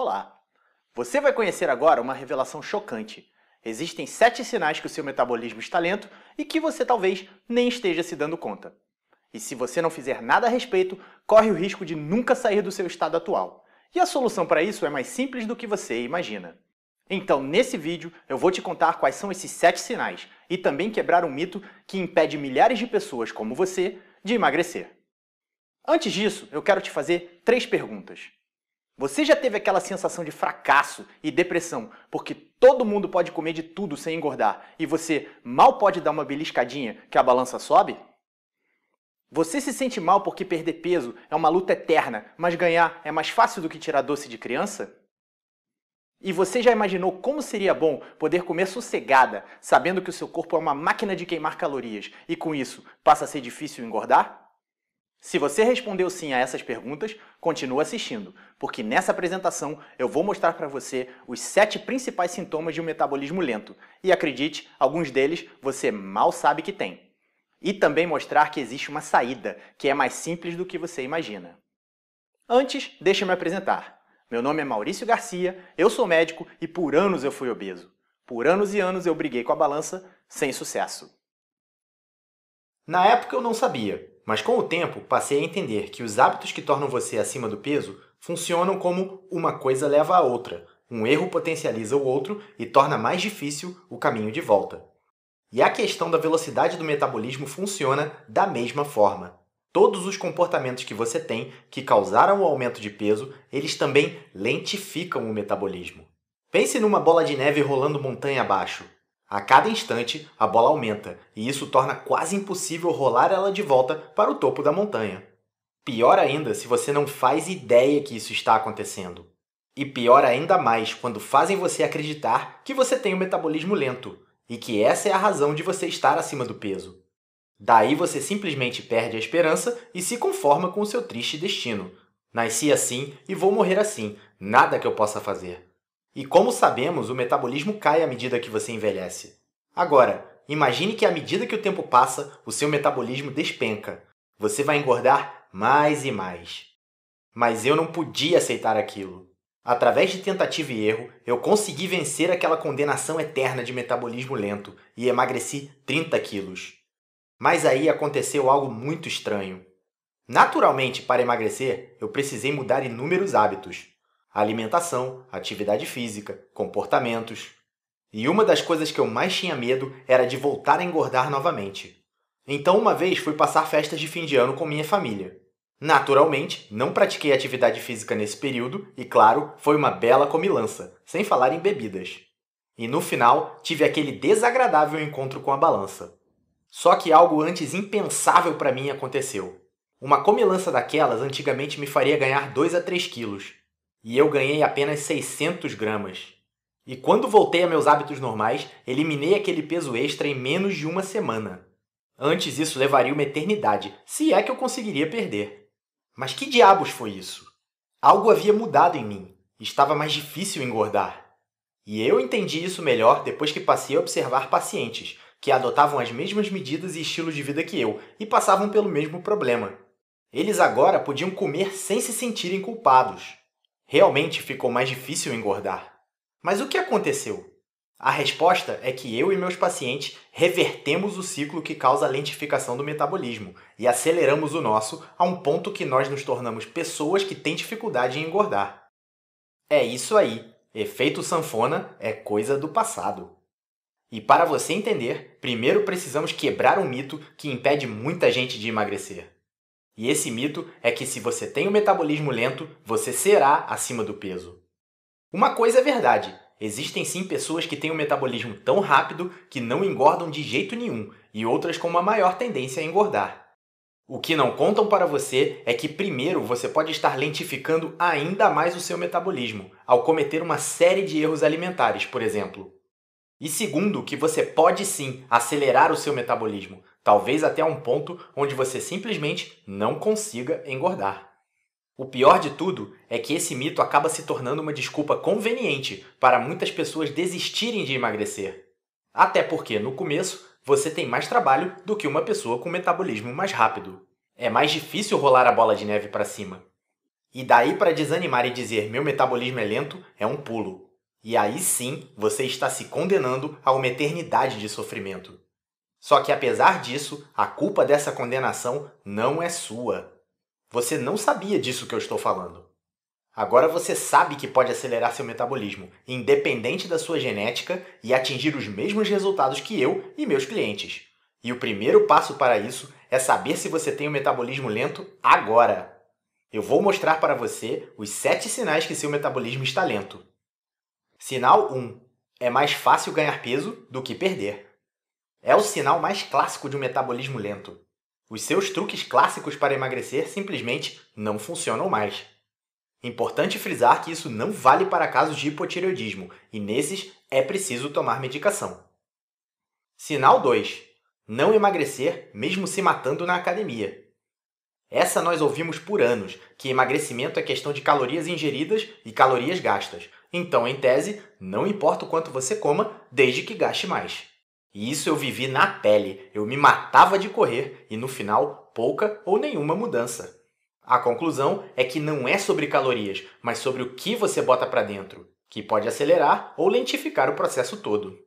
Olá! Você vai conhecer agora uma revelação chocante. Existem 7 sinais que o seu metabolismo está lento e que você talvez nem esteja se dando conta. E se você não fizer nada a respeito, corre o risco de nunca sair do seu estado atual. E a solução para isso é mais simples do que você imagina. Então, nesse vídeo, eu vou te contar quais são esses 7 sinais e também quebrar um mito que impede milhares de pessoas como você de emagrecer. Antes disso, eu quero te fazer 3 perguntas. Você já teve aquela sensação de fracasso e depressão porque todo mundo pode comer de tudo sem engordar e você mal pode dar uma beliscadinha que a balança sobe? Você se sente mal porque perder peso é uma luta eterna, mas ganhar é mais fácil do que tirar doce de criança? E você já imaginou como seria bom poder comer sossegada, sabendo que o seu corpo é uma máquina de queimar calorias e com isso passa a ser difícil engordar? Se você respondeu sim a essas perguntas, continua assistindo, porque nessa apresentação eu vou mostrar para você os 7 principais sintomas de um metabolismo lento. E acredite, alguns deles você mal sabe que tem. E também mostrar que existe uma saída, que é mais simples do que você imagina. Antes, deixa eu me apresentar. Meu nome é Maurício Garcia, eu sou médico e por anos eu fui obeso. Por anos e anos eu briguei com a balança, sem sucesso. Na época eu não sabia, mas com o tempo passei a entender que os hábitos que tornam você acima do peso funcionam como uma coisa leva a outra. Um erro potencializa o outro e torna mais difícil o caminho de volta. E a questão da velocidade do metabolismo funciona da mesma forma. Todos os comportamentos que você tem que causaram o aumento de peso, eles também lentificam o metabolismo. Pense numa bola de neve rolando montanha abaixo. A cada instante, a bola aumenta, e isso torna quase impossível rolar ela de volta para o topo da montanha. Pior ainda se você não faz ideia que isso está acontecendo. E pior ainda mais quando fazem você acreditar que você tem um metabolismo lento, e que essa é a razão de você estar acima do peso. Daí você simplesmente perde a esperança e se conforma com o seu triste destino. Nasci assim e vou morrer assim, nada que eu possa fazer. E como sabemos, o metabolismo cai à medida que você envelhece. Agora, imagine que à medida que o tempo passa, o seu metabolismo despenca. Você vai engordar mais e mais. Mas eu não podia aceitar aquilo. Através de tentativa e erro, eu consegui vencer aquela condenação eterna de metabolismo lento e emagreci 30 quilos. Mas aí aconteceu algo muito estranho. Naturalmente, para emagrecer, eu precisei mudar inúmeros hábitos. Alimentação, atividade física, comportamentos. E uma das coisas que eu mais tinha medo era de voltar a engordar novamente. Então uma vez fui passar festas de fim de ano com minha família. Naturalmente, não pratiquei atividade física nesse período e, claro, foi uma bela comilança, sem falar em bebidas. E no final, tive aquele desagradável encontro com a balança. Só que algo antes impensável para mim aconteceu. Uma comilança daquelas antigamente me faria ganhar 2 a 3 quilos. E eu ganhei apenas 600 gramas. E quando voltei a meus hábitos normais, eliminei aquele peso extra em menos de uma semana. Antes isso levaria uma eternidade, se é que eu conseguiria perder. Mas que diabos foi isso? Algo havia mudado em mim. Estava mais difícil engordar. E eu entendi isso melhor depois que passei a observar pacientes que adotavam as mesmas medidas e estilos de vida que eu e passavam pelo mesmo problema. Eles agora podiam comer sem se sentirem culpados. Realmente ficou mais difícil engordar. Mas o que aconteceu? A resposta é que eu e meus pacientes revertemos o ciclo que causa a lentificação do metabolismo e aceleramos o nosso a um ponto que nós nos tornamos pessoas que têm dificuldade em engordar. É isso aí, efeito sanfona é coisa do passado. E para você entender, primeiro precisamos quebrar um mito que impede muita gente de emagrecer. E esse mito é que se você tem um metabolismo lento, você será acima do peso. Uma coisa é verdade, existem sim pessoas que têm um metabolismo tão rápido que não engordam de jeito nenhum e outras com uma maior tendência a engordar. O que não contam para você é que primeiro você pode estar lentificando ainda mais o seu metabolismo ao cometer uma série de erros alimentares, por exemplo. E segundo, que você pode sim acelerar o seu metabolismo, talvez até um ponto onde você simplesmente não consiga engordar. O pior de tudo é que esse mito acaba se tornando uma desculpa conveniente para muitas pessoas desistirem de emagrecer. Até porque, no começo, você tem mais trabalho do que uma pessoa com metabolismo mais rápido. É mais difícil rolar a bola de neve para cima. E daí para desanimar e dizer meu metabolismo é lento é um pulo. E aí sim você está se condenando a uma eternidade de sofrimento. Só que apesar disso, a culpa dessa condenação não é sua. Você não sabia disso que eu estou falando. Agora você sabe que pode acelerar seu metabolismo, independente da sua genética, e atingir os mesmos resultados que eu e meus clientes. E o primeiro passo para isso é saber se você tem um metabolismo lento agora. Eu vou mostrar para você os 7 sinais que seu metabolismo está lento. Sinal 1. É mais fácil ganhar peso do que perder. É o sinal mais clássico de um metabolismo lento. Os seus truques clássicos para emagrecer simplesmente não funcionam mais. Importante frisar que isso não vale para casos de hipotireoidismo, e nesses é preciso tomar medicação. Sinal 2. Não emagrecer mesmo se matando na academia. Essa nós ouvimos por anos, que emagrecimento é questão de calorias ingeridas e calorias gastas. Então, em tese, não importa o quanto você coma, desde que gaste mais. E isso eu vivi na pele, eu me matava de correr e no final, pouca ou nenhuma mudança. A conclusão é que não é sobre calorias, mas sobre o que você bota para dentro, que pode acelerar ou lentificar o processo todo.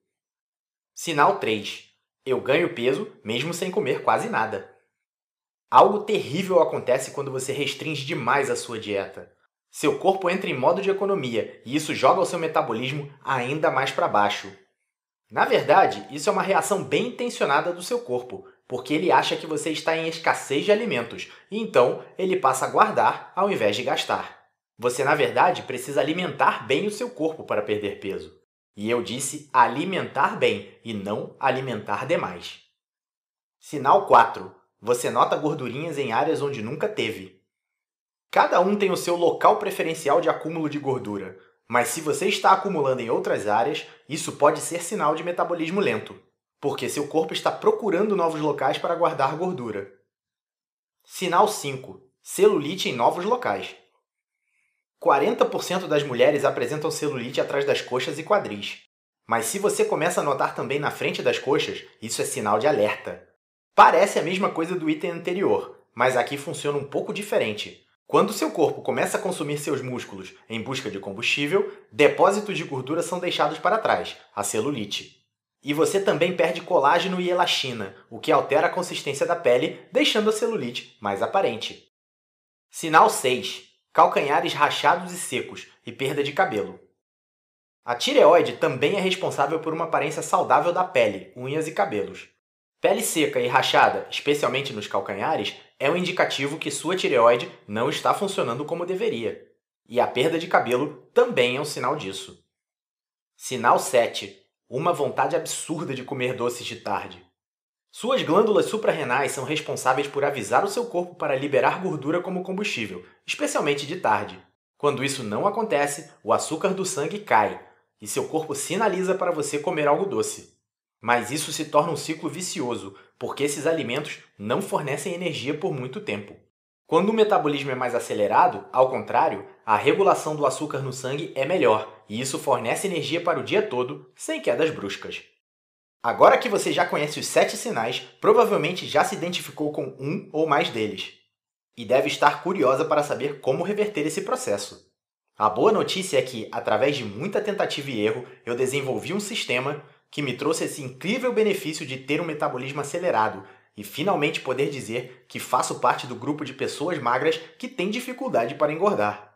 Sinal 3. Eu ganho peso mesmo sem comer quase nada. Algo terrível acontece quando você restringe demais a sua dieta. Seu corpo entra em modo de economia e isso joga o seu metabolismo ainda mais para baixo. Na verdade, isso é uma reação bem intencionada do seu corpo, porque ele acha que você está em escassez de alimentos, e então ele passa a guardar ao invés de gastar. Você, na verdade, precisa alimentar bem o seu corpo para perder peso. E eu disse alimentar bem e não alimentar demais. Sinal 4. Você nota gordurinhas em áreas onde nunca teve. Cada um tem o seu local preferencial de acúmulo de gordura, mas se você está acumulando em outras áreas, isso pode ser sinal de metabolismo lento, porque seu corpo está procurando novos locais para guardar gordura. Sinal 5. Celulite em novos locais. 40% das mulheres apresentam celulite atrás das coxas e quadris. Mas se você começa a notar também na frente das coxas, isso é sinal de alerta. Parece a mesma coisa do item anterior, mas aqui funciona um pouco diferente. Quando seu corpo começa a consumir seus músculos em busca de combustível, depósitos de gordura são deixados para trás, a celulite. E você também perde colágeno e elastina, o que altera a consistência da pele, deixando a celulite mais aparente. Sinal 6. Calcanhares rachados e secos e perda de cabelo. A tireoide também é responsável por uma aparência saudável da pele, unhas e cabelos. Pele seca e rachada, especialmente nos calcanhares, é um indicativo que sua tireoide não está funcionando como deveria. E a perda de cabelo também é um sinal disso. Sinal 7. Uma vontade absurda de comer doces de tarde. Suas glândulas suprarrenais são responsáveis por avisar o seu corpo para liberar gordura como combustível, especialmente de tarde. Quando isso não acontece, o açúcar do sangue cai, e seu corpo sinaliza para você comer algo doce. Mas isso se torna um ciclo vicioso, porque esses alimentos não fornecem energia por muito tempo. Quando o metabolismo é mais acelerado, ao contrário, a regulação do açúcar no sangue é melhor, e isso fornece energia para o dia todo, sem quedas bruscas. Agora que você já conhece os 7 sinais, provavelmente já se identificou com um ou mais deles. E deve estar curiosa para saber como reverter esse processo. A boa notícia é que, através de muita tentativa e erro, eu desenvolvi um sistema que me trouxe esse incrível benefício de ter um metabolismo acelerado e finalmente poder dizer que faço parte do grupo de pessoas magras que tem dificuldade para engordar.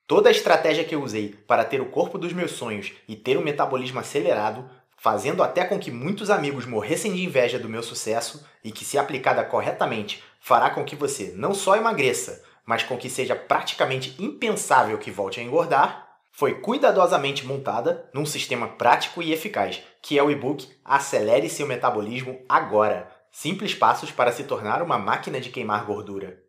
Toda a estratégia que eu usei para ter o corpo dos meus sonhos e ter um metabolismo acelerado, fazendo até com que muitos amigos morressem de inveja do meu sucesso e que, se aplicada corretamente, fará com que você não só emagreça, mas com que seja praticamente impensável que volte a engordar, foi cuidadosamente montada num sistema prático e eficaz, que é o e-book Acelere Seu Metabolismo Agora! Simples passos para se tornar uma máquina de queimar gordura.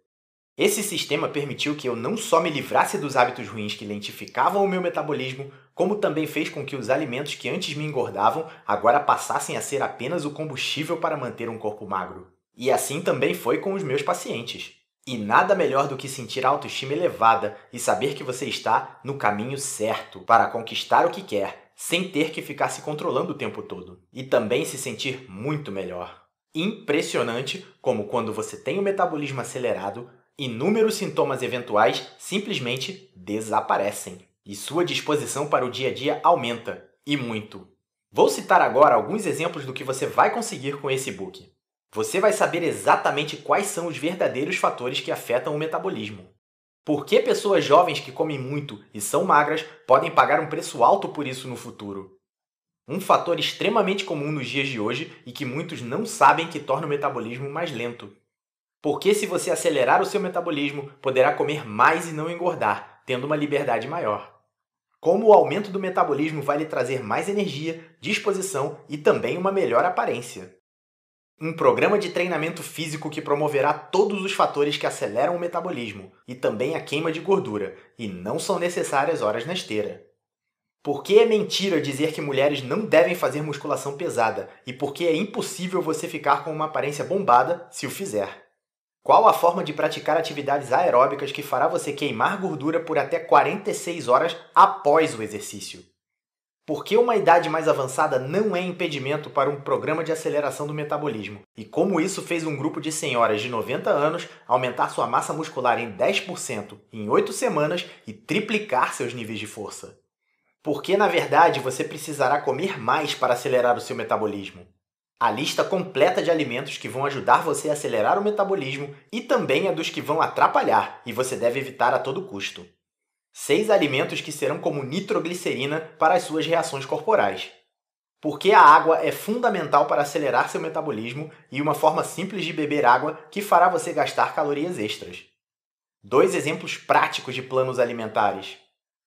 Esse sistema permitiu que eu não só me livrasse dos hábitos ruins que lentificavam o meu metabolismo, como também fez com que os alimentos que antes me engordavam agora passassem a ser apenas o combustível para manter um corpo magro. E assim também foi com os meus pacientes. E nada melhor do que sentir a autoestima elevada e saber que você está no caminho certo para conquistar o que quer, sem ter que ficar se controlando o tempo todo. E também se sentir muito melhor. Impressionante como, quando você tem o metabolismo acelerado, inúmeros sintomas eventuais simplesmente desaparecem e sua disposição para o dia a dia aumenta, e muito. Vou citar agora alguns exemplos do que você vai conseguir com esse e-book. Você vai saber exatamente quais são os verdadeiros fatores que afetam o metabolismo. Por que pessoas jovens que comem muito e são magras podem pagar um preço alto por isso no futuro? Um fator extremamente comum nos dias de hoje e que muitos não sabem que torna o metabolismo mais lento. Porque se você acelerar o seu metabolismo, poderá comer mais e não engordar, tendo uma liberdade maior. Como o aumento do metabolismo vai lhe trazer mais energia, disposição e também uma melhor aparência. Um programa de treinamento físico que promoverá todos os fatores que aceleram o metabolismo e também a queima de gordura, e não são necessárias horas na esteira. Por que é mentira dizer que mulheres não devem fazer musculação pesada e por que é impossível você ficar com uma aparência bombada se o fizer? Qual a forma de praticar atividades aeróbicas que fará você queimar gordura por até 46 horas após o exercício? Por que uma idade mais avançada não é impedimento para um programa de aceleração do metabolismo? E como isso fez um grupo de senhoras de 90 anos aumentar sua massa muscular em 10% em 8 semanas e triplicar seus níveis de força? Porque, na verdade, você precisará comer mais para acelerar o seu metabolismo. A lista completa de alimentos que vão ajudar você a acelerar o metabolismo e também a dos que vão atrapalhar e você deve evitar a todo custo. 6 alimentos que serão como nitroglicerina para as suas reações corporais. Porque a água é fundamental para acelerar seu metabolismo e uma forma simples de beber água que fará você gastar calorias extras. 2 exemplos práticos de planos alimentares.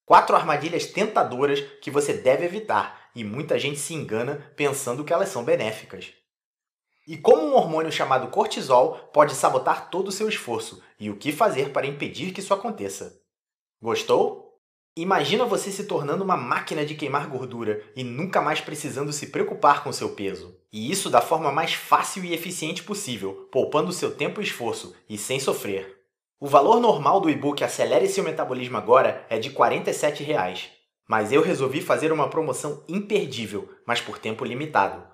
4 armadilhas tentadoras que você deve evitar e muita gente se engana pensando que elas são benéficas. E como um hormônio chamado cortisol pode sabotar todo o seu esforço e o que fazer para impedir que isso aconteça. Gostou? Imagina você se tornando uma máquina de queimar gordura e nunca mais precisando se preocupar com seu peso. E isso da forma mais fácil e eficiente possível, poupando seu tempo e esforço e sem sofrer. O valor normal do e-book Acelere Seu Metabolismo Agora é de R$ 47,00, mas eu resolvi fazer uma promoção imperdível, mas por tempo limitado.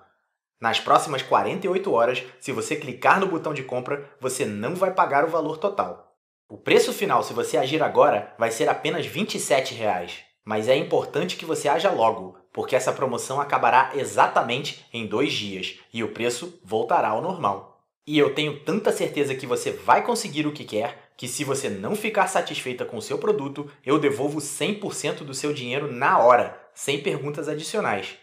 Nas próximas 48 horas, se você clicar no botão de compra, você não vai pagar o valor total. O preço final, se você agir agora, vai ser apenas R$ 27,00, mas é importante que você haja logo, porque essa promoção acabará exatamente em 2 dias e o preço voltará ao normal. E eu tenho tanta certeza que você vai conseguir o que quer, que se você não ficar satisfeita com o seu produto, eu devolvo 100% do seu dinheiro na hora, sem perguntas adicionais.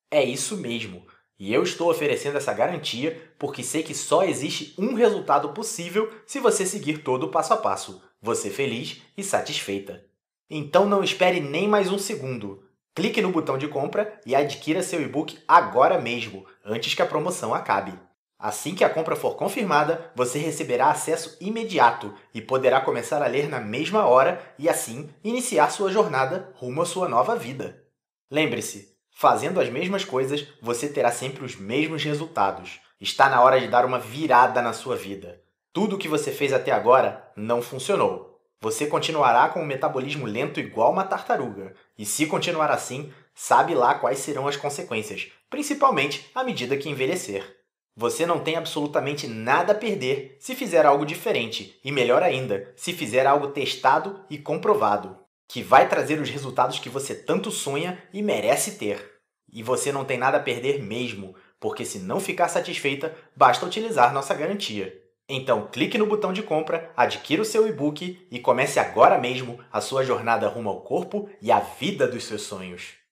É isso mesmo. E eu estou oferecendo essa garantia porque sei que só existe um resultado possível se você seguir todo o passo a passo. Você feliz e satisfeita. Então não espere nem mais um segundo. Clique no botão de compra e adquira seu e-book agora mesmo, antes que a promoção acabe. Assim que a compra for confirmada, você receberá acesso imediato e poderá começar a ler na mesma hora e assim iniciar sua jornada rumo à sua nova vida. Lembre-se, fazendo as mesmas coisas, você terá sempre os mesmos resultados. Está na hora de dar uma virada na sua vida. Tudo o que você fez até agora não funcionou. Você continuará com um metabolismo lento igual uma tartaruga. E se continuar assim, sabe lá quais serão as consequências, principalmente à medida que envelhecer. Você não tem absolutamente nada a perder se fizer algo diferente, e melhor ainda, se fizer algo testado e comprovado, que vai trazer os resultados que você tanto sonha e merece ter. E você não tem nada a perder mesmo, porque se não ficar satisfeita, basta utilizar nossa garantia. Então clique no botão de compra, adquira o seu e-book e comece agora mesmo a sua jornada rumo ao corpo e à vida dos seus sonhos.